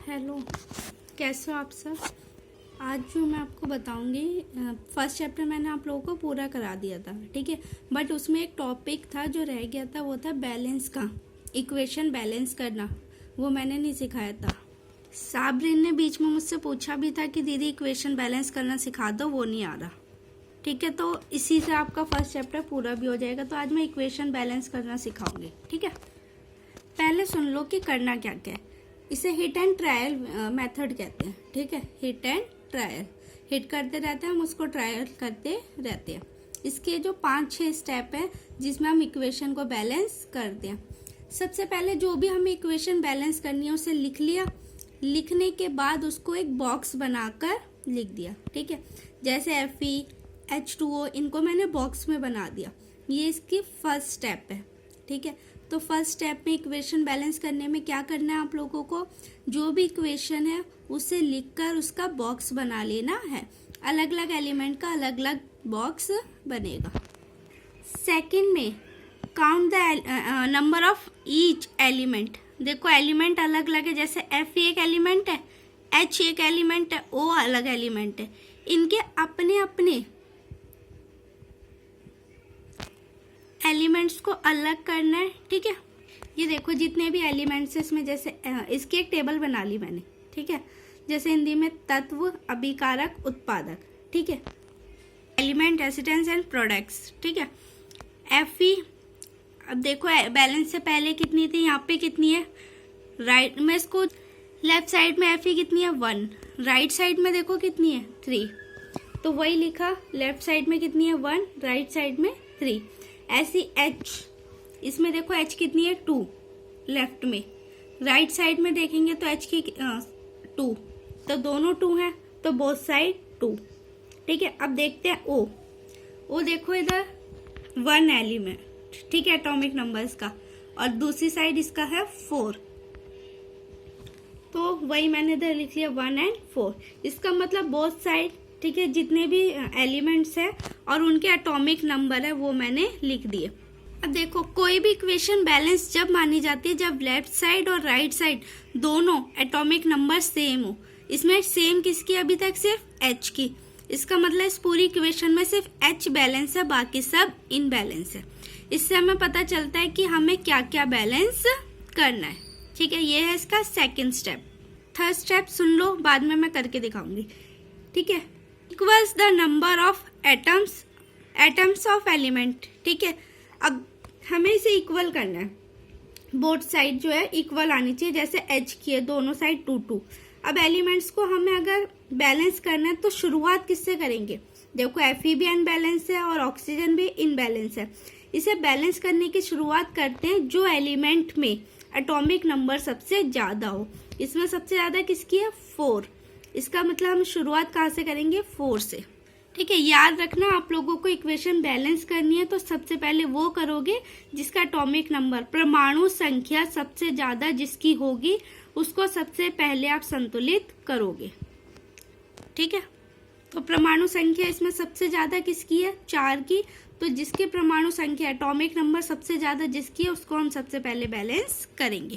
Hello, कैसे हो आप सब। आज जो मैं आपको बताऊंगी, फर्स्ट चैप्टर मैंने आप लोगों को पूरा करा दिया था, ठीक है। बट उसमें एक टॉपिक था जो रह गया था, वो था बैलेंस का, इक्वेशन बैलेंस करना। वो मैंने नहीं सिखाया था। साबरीन ने बीच में मुझसे पूछा भी था कि दीदी इक्वेशन बैलेंस करना सिखा दो, वो नहीं आ रहा, ठीक है। तो इसी से आपका फर्स्ट चैप्टर पूरा भी हो जाएगा। तो आज मैं इक्वेशन बैलेंस करना सिखाऊंगी, ठीक है। पहले सुन लो कि करना क्या क्या है। इसे हिट एंड ट्रायल मेथड कहते हैं, ठीक है। हिट एंड ट्रायल, हिट करते रहते हैं हम, उसको ट्रायल करते रहते हैं। इसके जो 5-6 स्टेप है जिसमें हम इक्वेशन को बैलेंस करते हैं। सबसे पहले जो भी हमें इक्वेशन बैलेंस करनी है उसे लिख लिया। लिखने के बाद उसको एक बॉक्स बनाकर लिख दिया, ठीक है। जैसे Fe, H2O, इनको मैंने बॉक्स में बना दिया। ये इसकी फर्स्ट स्टेप है, ठीक है। तो फर्स्ट स्टेप में इक्वेशन बैलेंस करने में क्या करना है आप लोगों को, जो भी इक्वेशन है उसे लिखकर उसका बॉक्स बना लेना है। अलग अलग एलिमेंट का अलग अलग बॉक्स बनेगा। सेकंड में count the number of each element. देखो एलिमेंट अलग अलग है, जैसे F एक एलिमेंट है, H एक एलिमेंट है, O अलग एलिमेंट है। इनके अपने अपने एलिमेंट्स को अलग करना है, ठीक है। ये देखो जितने भी एलिमेंट्स है इसमें, जैसे इसकी एक टेबल बना ली मैंने, ठीक है। जैसे हिंदी में तत्व, अभिकारक, उत्पादक, ठीक है। एलिमेंट, रेसिडेंस एंड प्रोडक्ट्स, ठीक है। Fe, अब देखो बैलेंस से पहले कितनी थी, यहाँ पे कितनी है, राइट में इसको लेफ्ट साइड में Fe कितनी है 1, राइट साइड में देखो कितनी है 3। तो वही लिखा, लेफ्ट साइड में कितनी है 1, राइट साइड में 3। ऐसी H, इसमें देखो H कितनी है 2 लेफ्ट में, राइट साइड में देखेंगे तो H की 2, तो दोनों 2 हैं, तो बोथ साइड 2, ठीक है। अब देखते हैं O देखो इधर 1 एलिमेंट, ठीक है, एटॉमिक नंबर इसका, और दूसरी साइड इसका है 4। तो वही मैंने इधर लिख लिया 1 और 4। इसका मतलब बोथ साइड, ठीक है, जितने भी एलिमेंट्स है और उनके एटॉमिक नंबर है वो मैंने लिख दिए। अब देखो कोई भी इक्वेशन बैलेंस जब मानी जाती है जब लेफ्ट साइड और राइट साइड दोनों एटॉमिक नंबर सेम हो। इसमें सेम किसकी, अभी तक सिर्फ H की। इसका मतलब इस पूरी इक्वेशन में सिर्फ H बैलेंस है, बाकी सब इनबैलेंस है। इससे हमें पता चलता है कि हमें क्या क्या बैलेंस करना है, ठीक है। ये है इसका सेकेंड स्टेप। थर्ड स्टेप सुन लो, बाद में मैं करके दिखाऊंगी, ठीक है। Equals the number of atoms of element, ठीक है। अब हमें इसे इक्वल करना है, बोथ साइड जो है इक्वल आनी चाहिए। जैसे H की है, दोनों साइड 2-2। अब एलिमेंट्स को हमें अगर बैलेंस करना है तो शुरुआत किससे करेंगे, देखो Fe भी अनबैलेंस है और ऑक्सीजन भी इनबैलेंस है। इसे बैलेंस करने की शुरुआत करते हैं जो एलिमेंट में एटॉमिक नंबर सबसे ज्यादा हो। इसमें सबसे ज्यादा किसकी है 4। इसका मतलब हम शुरुआत कहाँ से करेंगे, 4 से, ठीक है। याद रखना आप लोगों को इक्वेशन बैलेंस करनी है तो सबसे पहले वो करोगे जिसका एटॉमिक नंबर, परमाणु संख्या सबसे ज्यादा जिसकी होगी उसको सबसे पहले आप संतुलित करोगे, ठीक है। तो परमाणु संख्या इसमें सबसे ज्यादा किसकी है 4 की, तो जिसकी परमाणु संख्या एटॉमिक नंबर सबसे ज्यादा जिसकी है उसको हम सबसे पहले बैलेंस करेंगे।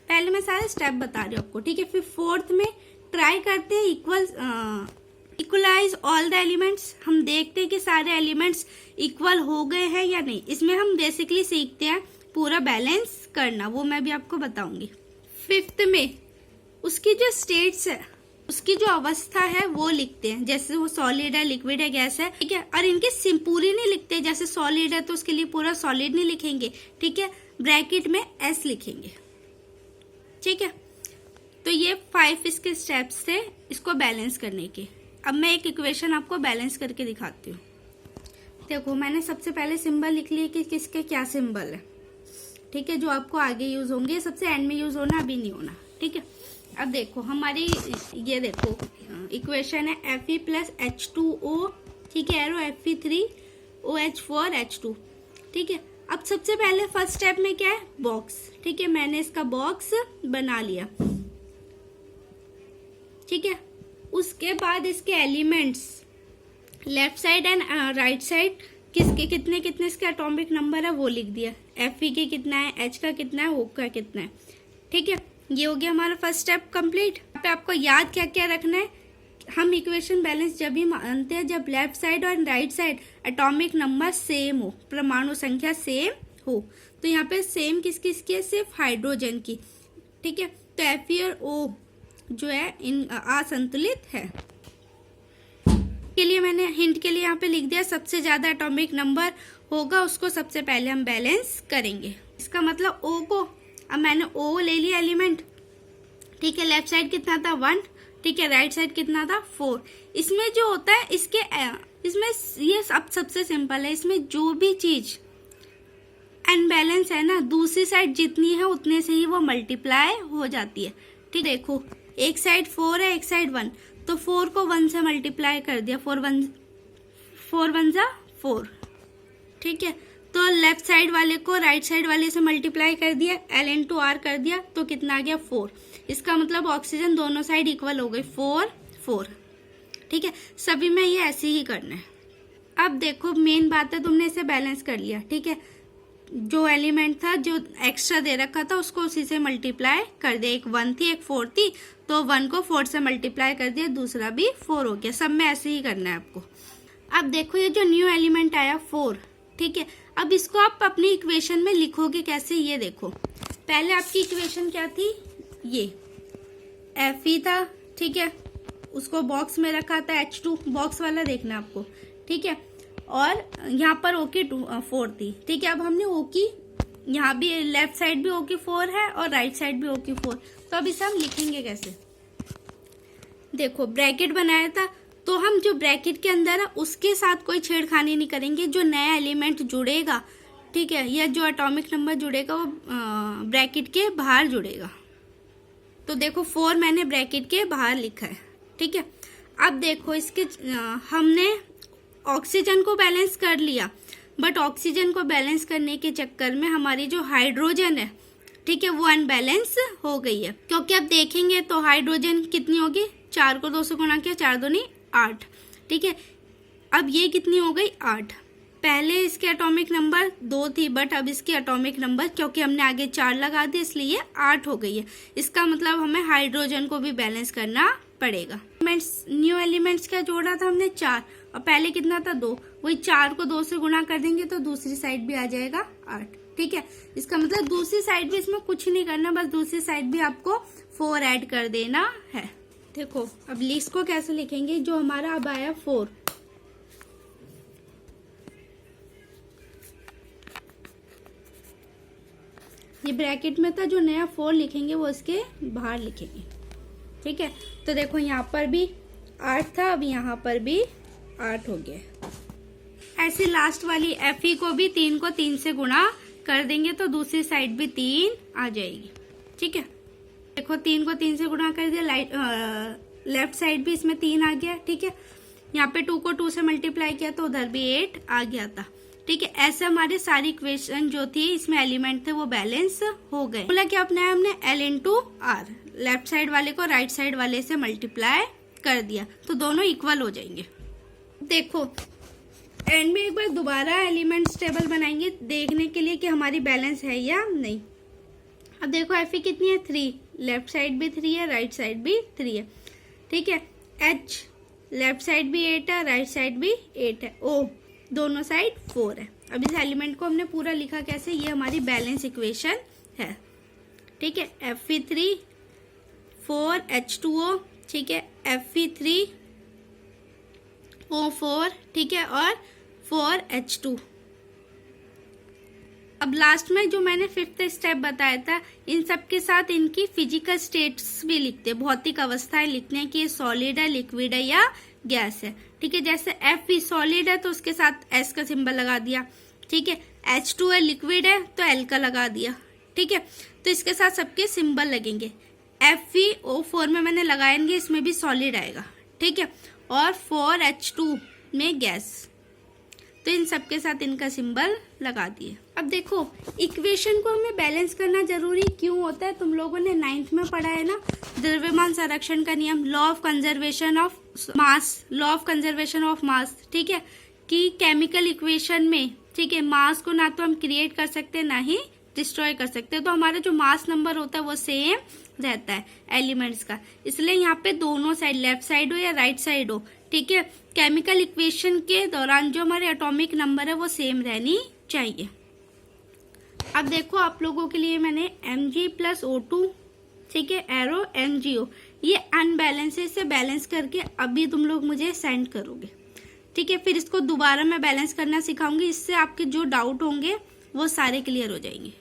पहले मैं सारे स्टेप बता रही हूँ आपको, ठीक है। फिर फोर्थ में ट्राई करते हैं इक्वलाइज ऑल द एलिमेंट्स। हम देखते हैं कि सारे एलिमेंट्स इक्वल हो गए हैं या नहीं। इसमें हम बेसिकली सीखते हैं पूरा बैलेंस करना, वो मैं भी आपको बताऊंगी। फिफ्थ में उसकी जो स्टेट्स है, उसकी जो अवस्था है वो लिखते हैं। जैसे वो सॉलिड है, लिक्विड है, गैस है, ठीक है। और इनके पूरी नहीं लिखते, जैसे सॉलिड है तो उसके लिए पूरा सॉलिड नहीं लिखेंगे, ठीक है। ब्रैकेट में S लिखेंगे, ठीक है। तो ये 5 इसके स्टेप्स थे इसको बैलेंस करने के। अब मैं एक इक्वेशन आपको बैलेंस करके दिखाती हूँ। देखो मैंने सबसे पहले सिंबल लिख लिए कि किसके क्या सिंबल है, ठीक है, जो आपको आगे यूज होंगे। सबसे एंड में यूज होना, अभी नहीं होना, ठीक है। अब देखो हमारी ये देखो इक्वेशन है Fe प्लस H2O, ठीक है, एरो Fe3OH4H2, ठीक है। अब सबसे पहले फर्स्ट स्टेप में क्या है, बॉक्स, ठीक है। मैंने इसका बॉक्स बना लिया, ठीक है। उसके बाद इसके elements left side and right side किसके कितने कितने इसके एटॉमिक नंबर है वो लिख दिया। Fe के कितना है, H का कितना है, O का कितना है, ठीक है। ये हो गया हमारा फर्स्ट स्टेप कंप्लीट। पे आपको याद क्या क्या रखना है, हम इक्वेशन बैलेंस जब भी मानते हैं जब लेफ्ट साइड और right side atomic number same हो, परमाणु संख्या सेम हो। तो यहाँ पे सेम किस किस की है, सिर्फ हाइड्रोजन की। ठीक है, तो Fe और O जो है इन असंतुलित है। के लिए मैंने हिंट के लिए यहाँ पे लिख दिया, सबसे ज्यादा एटॉमिक नंबर होगा उसको सबसे पहले हम बैलेंस करेंगे। इसका मतलब O को, अब मैंने O ले लिया एलिमेंट, ठीक है, लेफ्ट साइड कितना था 1, ठीक है, राइट साइड कितना था 4। इसमें जो होता है इसमें ये सबसे सिंपल है, इसमें जो भी चीज अनबैलेंस है ना, दूसरी साइड जितनी है उतने से ही वो मल्टीप्लाई हो जाती है। ठीक, देखो एक साइड 4 है, एक साइड 1, तो 4 को 1 से मल्टीप्लाई कर दिया, 4 1 जा 4। ठीक है, तो लेफ्ट साइड वाले को राइट साइड वाले से मल्टीप्लाई कर दिया, L/R कर दिया, तो कितना आ गया 4। इसका मतलब ऑक्सीजन दोनों साइड इक्वल हो गई, 4 4। ठीक है, सभी में ये ऐसे ही करना है। अब देखो मेन बात है, तुमने इसे बैलेंस कर लिया। ठीक है, जो एलिमेंट था जो एक्स्ट्रा दे रखा था उसको उसी से मल्टीप्लाई कर दिया, एक 1 थी एक 4 थी, तो 1 को 4 से मल्टीप्लाई कर दिया, दूसरा भी 4 हो गया। सब में ऐसे ही करना है आपको। अब देखो ये जो न्यू एलिमेंट आया 4, ठीक है, अब इसको आप अपनी इक्वेशन में लिखोगे कैसे, ये देखो। पहले आपकी इक्वेशन क्या थी, ये Fe था, ठीक है, उसको बॉक्स में रखा था, H2 बॉक्स वाला देखना आपको। ठीक है, और यहाँ पर O की 4 थी। ठीक है, अब हमने O की, यहाँ भी लेफ्ट साइड भी O की 4 है और राइट साइड भी O की 4, तो अब इसे हम लिखेंगे कैसे। देखो ब्रैकेट बनाया था, तो हम जो ब्रैकेट के अंदर है उसके साथ कोई छेड़खानी नहीं करेंगे। जो नया एलिमेंट जुड़ेगा, ठीक है, या जो एटॉमिक नंबर जुड़ेगा वो ब्रैकेट के बाहर जुड़ेगा। तो देखो 4 मैंने ब्रैकेट के बाहर लिखा है। ठीक है, अब देखो इसके हमने ऑक्सीजन को बैलेंस कर लिया, बट ऑक्सीजन को बैलेंस करने के चक्कर में हमारी जो हाइड्रोजन है, ठीक है, वो अनबैलेंस हो गई है। क्योंकि अब देखेंगे तो हाइड्रोजन कितनी होगी, 4 को 2 से गुणा किया, 4 दूनी 8। ठीक है, अब ये कितनी हो गई 8। पहले इसके एटॉमिक नंबर 2 थी, बट अब इसकी एटॉमिक नंबर क्योंकि हमने आगे 4 लगा दिया इसलिए 8 हो गई है। इसका मतलब हमें हाइड्रोजन को भी बैलेंस करना पड़ेगा। न्यू एलिमेंट्स क्या जोड़ा था हमने 4, और पहले कितना था 2, वही 4 को 2 से गुणा कर देंगे तो दूसरी साइड भी आ जाएगा 8। ठीक है, इसका मतलब दूसरी साइड भी, इसमें कुछ नहीं करना, बस दूसरी साइड भी आपको 4 ऐड कर देना है। देखो अब लिस्ट को कैसे लिखेंगे, जो हमारा अब आया 4, ये ब्रैकेट में था, जो नया 4 लिखेंगे वो इसके बाहर लिखेंगे। ठीक है, तो देखो यहाँ पर भी 8 था, अब यहाँ पर भी 8 हो गया। ऐसे लास्ट वाली Fe को भी 3 को 3 से गुणा कर देंगे तो दूसरी साइड भी 3 आ जाएगी। ठीक है, देखो 3 को 3 से गुणा कर दिया, लेफ्ट साइड भी इसमें 3 आ गया। ठीक है, यहाँ पे 2 को 2 से मल्टीप्लाई किया तो उधर भी 8 आ गया था। ठीक है, ऐसे हमारे सारी इक्वेशन जो थी इसमें एलिमेंट थे वो बैलेंस हो गए। बोला क्या अपनाया हमने, L/R, लेफ्ट साइड वाले को राइट साइड वाले से मल्टीप्लाई कर दिया तो दोनों इक्वल हो जाएंगे। देखो एंड में एक बार दोबारा एलिमेंट्स टेबल बनाएंगे देखने के लिए कि हमारी बैलेंस है या नहीं। अब देखो Fe कितनी है 3, लेफ्ट साइड भी 3 है, राइट साइड भी 3 है। ठीक है, H लेफ्ट साइड भी 8 है, राइट साइड भी 8 है, O दोनों साइड 4 है। अब इस एलिमेंट को हमने पूरा लिखा कैसे, ये हमारी बैलेंस इक्वेशन है। ठीक है, Fe3 4 H2O, ठीक है, Fe3 O4, ठीक है, और 4 H2। अब लास्ट में जो मैंने 5th स्टेप बताया था, इन सब के साथ इनकी फिजिकल स्टेट्स भी लिखते, भौतिक अवस्थाएं लिखते हैं कि ये सॉलिड है, लिक्विड है या गैस है। ठीक है, जैसे Fe सॉलिड है तो उसके साथ S का सिंबल लगा दिया। ठीक है, H2 है लिक्विड है तो L का लगा दिया। ठीक है, तो इसके साथ सबके सिंबल लगेंगे। FeO4 में मैंने लगाए नहीं, इसमें भी सॉलिड आएगा। ठीक है, और 4H2 में गैस, तो इन सब के साथ इनका सिंबल लगा दिए। अब देखो इक्वेशन को हमें बैलेंस करना जरूरी क्यों होता है, तुम लोगों ने 9th में पढ़ा है ना, द्रव्यमान संरक्षण का नियम, law of conservation of mass, law of conservation of mass. ठीक है, कि केमिकल इक्वेशन में, ठीक है, मास को ना तो हम क्रिएट कर सकते ना ही डिस्ट्रॉय कर सकते, तो हमारा जो मास नंबर होता है वो सेम रहता है एलिमेंट्स का, इसलिए यहाँ पे दोनों साइड, लेफ्ट साइड हो या राइट साइड हो, ठीक है, केमिकल इक्वेशन के दौरान जो हमारे एटॉमिक नंबर है वो सेम रहनी चाहिए। अब देखो आप लोगों के लिए मैंने Mg+O2, ठीक है, एरो MgO, ये अनबैलेंस है, इसे बैलेंस करके अभी तुम लोग मुझे सेंड करोगे, ठीक है। फिर इसको दोबारा मैं बैलेंस करना सिखाऊंगी, इससे आपके जो डाउट होंगे वो सारे क्लियर हो जाएंगे।